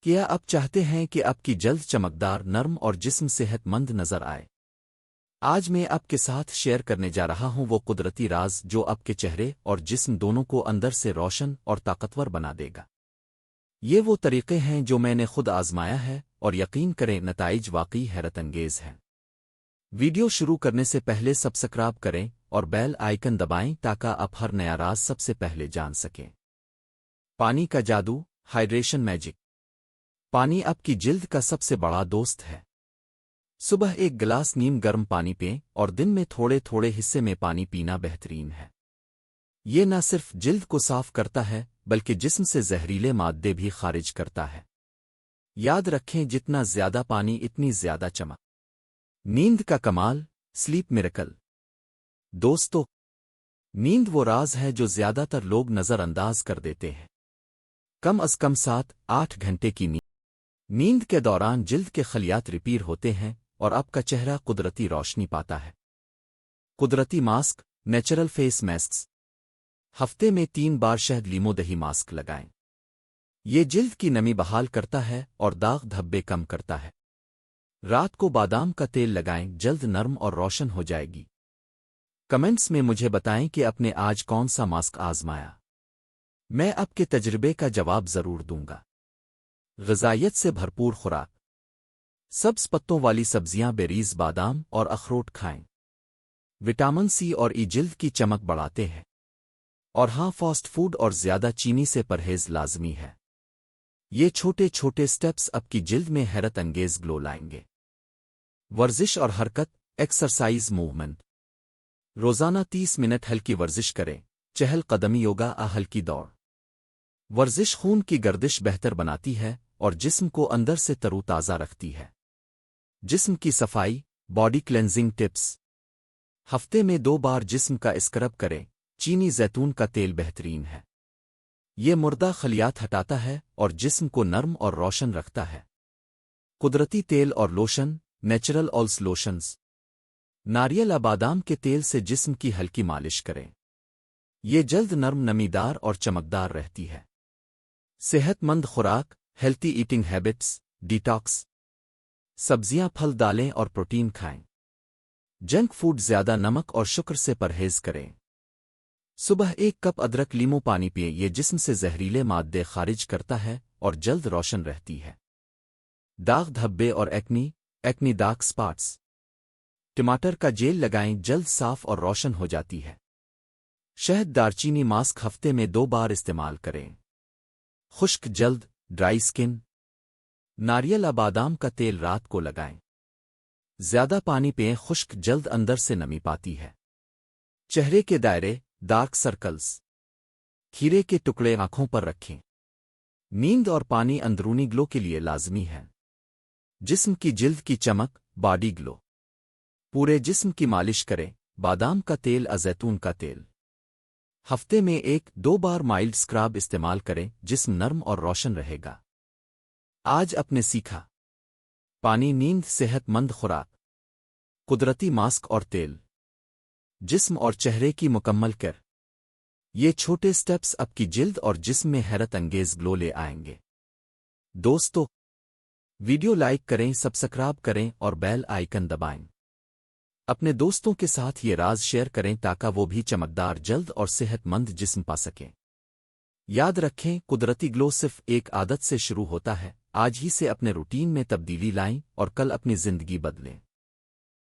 کیا آپ چاہتے ہیں کہ آپ کی جلد چمکدار، نرم اور جسم صحت مند نظر آئے؟ آج میں آپ کے ساتھ شیئر کرنے جا رہا ہوں وہ قدرتی راز جو آپ کے چہرے اور جسم دونوں کو اندر سے روشن اور طاقتور بنا دے گا۔ یہ وہ طریقے ہیں جو میں نے خود آزمایا ہے، اور یقین کریں نتائج واقعی حیرت انگیز ہیں۔ ویڈیو شروع کرنے سے پہلے سبسکرائب کریں اور بیل آئیکن دبائیں تاکہ آپ ہر نیا راز سب سے پہلے جان سکیں۔ پانی کا جادو، ہائیڈریشن میجک۔ پانی آپ کی جلد کا سب سے بڑا دوست ہے۔ صبح ایک گلاس نیم گرم پانی پئیں اور دن میں تھوڑے تھوڑے حصے میں پانی پینا بہترین ہے۔ یہ نہ صرف جلد کو صاف کرتا ہے بلکہ جسم سے زہریلے مادے بھی خارج کرتا ہے۔ یاد رکھیں جتنا زیادہ پانی اتنی زیادہ چمک۔ نیند کا کمال، سلیپ میریکل۔ دوستو، نیند وہ راز ہے جو زیادہ تر لوگ نظر انداز کر دیتے ہیں۔ کم از کم 7-8 گھنٹے کی نیند کے دوران جلد کے خلیات ریپیئر ہوتے ہیں اور آپ کا چہرہ قدرتی روشنی پاتا ہے۔ قدرتی ماسک، نیچرل فیس ماسکس۔ ہفتے میں 3 بار شہد لیمو دہی ماسک لگائیں۔ یہ جلد کی نمی بحال کرتا ہے اور داغ دھبے کم کرتا ہے۔ رات کو بادام کا تیل لگائیں، جلد نرم اور روشن ہو جائے گی۔ کمنٹس میں مجھے بتائیں کہ آپ نے آج کون سا ماسک آزمایا۔ میں آپ کے تجربے کا جواب ضرور دوں گا۔ غذائیت سے بھرپور خوراک۔ سبز پتوں والی سبزیاں، بیریز، بادام اور اخروٹ کھائیں۔ وٹامن سی اور ای جلد کی چمک بڑھاتے ہیں۔ اور ہاں، فاسٹ فوڈ اور زیادہ چینی سے پرہیز لازمی ہے۔ یہ چھوٹے چھوٹے سٹیپس آپ کی جلد میں حیرت انگیز گلو لائیں گے۔ ورزش اور حرکت، ایکسرسائز موومنٹ۔ روزانہ 30 منٹ ہلکی ورزش کریں، چہل قدمی، یوگا، ہلکی دوڑ۔ ورزش خون کی گردش بہتر بناتی ہے اور جسم کو اندر سے ترو تازہ رکھتی ہے۔ جسم کی صفائی، باڈی کلینزنگ ٹپس۔ ہفتے میں 2 بار جسم کا اسکرب کریں، چینی زیتون کا تیل بہترین ہے۔ یہ مردہ خلیات ہٹاتا ہے اور جسم کو نرم اور روشن رکھتا ہے۔ قدرتی تیل اور لوشن، نیچرل آئلز لوشنز۔ ناریل بادام کے تیل سے جسم کی ہلکی مالش کریں۔ یہ جلد نرم، نمیدار اور چمکدار رہتی ہے۔ صحت مند خوراک، ہیلتھی ایٹنگ ہیبٹس، ڈیٹاکس۔ سبزیاں، پھل، دالیں اور پروٹین کھائیں۔ جنک فوڈ، زیادہ نمک اور شکر سے پرہیز کریں۔ صبح 1 کپ ادرک لیمو پانی پئیں، یہ جسم سے زہریلے مادے خارج کرتا ہے اور جلد روشن رہتی ہے۔ داغ دھبے اور ایکنی ڈارک سپاٹس۔ ٹماٹر کا جیل لگائیں، جلد صاف اور روشن ہو جاتی ہے۔ شہد، دارچینی ماسک ہفتے میں 2 بار استعمال کریں۔ خشک جلد، ڈرائی سکن۔ ناریل بادام کا تیل رات کو لگائیں۔ زیادہ پانی پئیں، خشک جلد اندر سے نمی پاتی ہے۔ چہرے کے دائرے، ڈارک سرکلز۔ کھیرے کے ٹکڑے آنکھوں پر رکھیں۔ نیند اور پانی اندرونی گلو کے لیے لازمی ہے۔ جسم کی جلد کی چمک، باڈی گلو۔ پورے جسم کی مالش کریں، بادام کا تیل، زیتون کا تیل۔ ہفتے میں 1-2 بار مائلڈ سکراب استعمال کریں، جسم نرم اور روشن رہے گا۔ آج آپ نے سیکھا: پانی، نیند، صحت مند خوراک، قدرتی ماسک اور تیل، جسم اور چہرے کی مکمل کر۔ یہ چھوٹے سٹیپس آپ کی جلد اور جسم میں حیرت انگیز گلو لے آئیں گے۔ دوستو، ویڈیو لائک کریں، سبسکرائب کریں اور بیل آئیکن دبائیں۔ اپنے دوستوں کے ساتھ یہ راز شیئر کریں تاکہ وہ بھی چمکدار جلد اور صحت مند جسم پا سکیں۔ یاد رکھیں، قدرتی گلو صرف ایک عادت سے شروع ہوتا ہے۔ آج ہی سے اپنے روٹین میں تبدیلی لائیں اور کل اپنی زندگی بدلیں۔